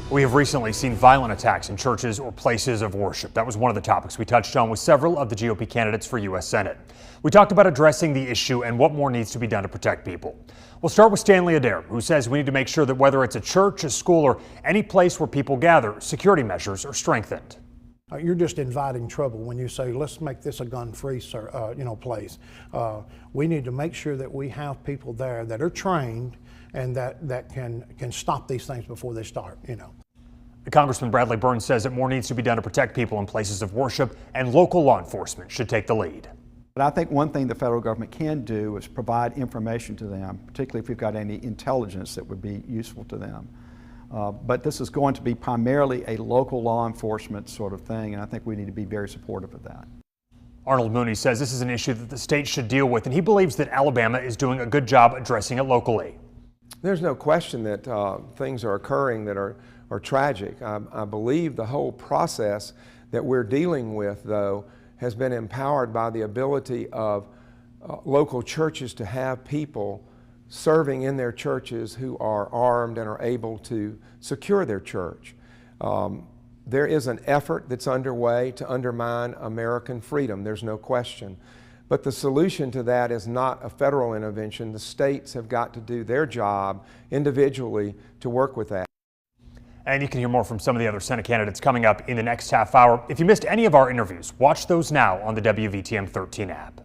We have recently seen violent attacks in churches or places of worship. That was one of the topics we touched on with several of the GOP candidates for U.S. Senate. We talked about addressing the issue and what more needs to be done to protect people. We'll start with Stanley Adair, who says we need to make sure that whether it's a church, a school, or any place where people gather, security measures are strengthened. You're just inviting trouble when you say, let's make this a gun-free place. We need to make sure that we have people there that are trained and that can stop these things before they start. Congressman Bradley Burns says that more needs to be done to protect people in places of worship, and local law enforcement should take the lead. But I think one thing the federal government can do is provide information to them, particularly if we've got any intelligence that would be useful to them. But this is going to be primarily a local law enforcement sort of thing, and I think we need to be very supportive of that. Arnold Mooney says this is an issue that the state should deal with, and he believes that Alabama is doing a good job addressing it locally. There's no question that things are occurring that are tragic. I believe the whole process that we're dealing with, though, has been empowered by the ability of local churches to have people serving in their churches who are armed and are able to secure their church. There is an effort that's underway to undermine American freedom, there's no question. But the solution to that is not a federal intervention. The states have got to do their job individually to work with that. And you can hear more from some of the other Senate candidates coming up in the next half hour. If you missed any of our interviews, watch those now on the WVTM 13 app.